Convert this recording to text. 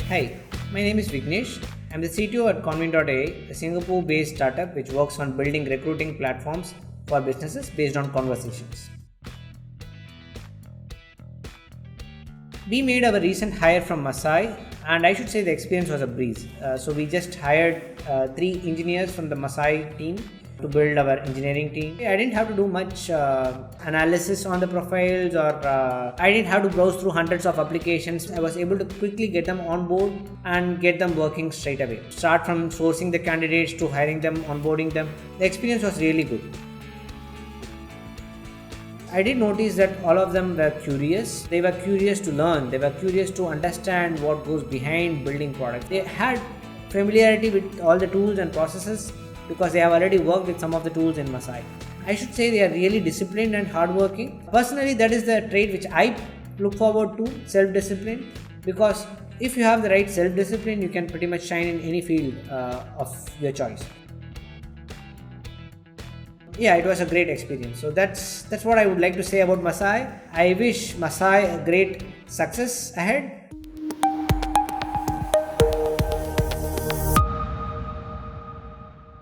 Hi, my name is Vignesh. I'm the CTO at ConvInt.ai, a Singapore-based startup which works on building recruiting platforms for businesses based on conversations. We made our recent hire from Masai, and I should say the experience was a breeze. So we just hired 3 engineers from the Masai team to build our engineering team. I didn't have to do much analysis on the profiles, or I didn't have to browse through hundreds of applications. I was able to quickly get them on board and get them working straight away. Start from sourcing the candidates to hiring them, onboarding them. The experience was really good. I did notice that all of them were curious. They were curious to learn. They were curious to understand what goes behind building products. They had familiarity with all the tools and processes because they have already worked with some of the tools in Masai. I should say they are really disciplined and hardworking. Personally, that is the trait which I look forward to, self-discipline, because if you have the right self-discipline, you can pretty much shine in any field of your choice. Yeah, it was a great experience. So that's what I would like to say about Masai. I wish Masai a great success ahead.